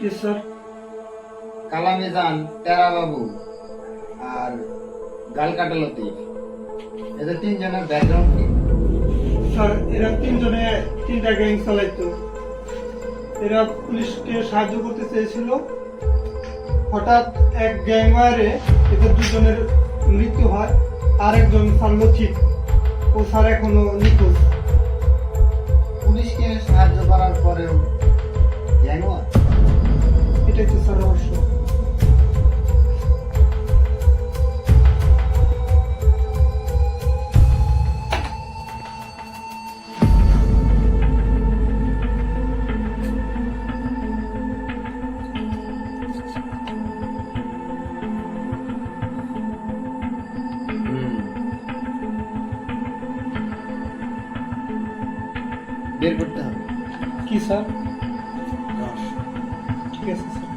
জি sir. কালামিজান, টেরা বাবু আর গালকাটা লতিফ, এদের তিনজনের ব্যাকগ্রাউন্ড কি? স্যার এরা তিনজনে তিনটা গ্যাং চালাইতো। এরা পুলিশকে সাহায্য করতে চেয়েছিল। হঠাৎ এক গ্যাং ওয়ারে এদের দুজনের মৃত্যু হয়। আর একজন স্যার লতিফ, ও স্যার এখনো নিখোঁজ। পুলিশকে সাহায্য করার পরেও গ্যাংওয়ার? এটাই তো স্যার রহস্য। বের করতে হবে। কি স্যার? রহস্য। ঠিক আছে স্যার।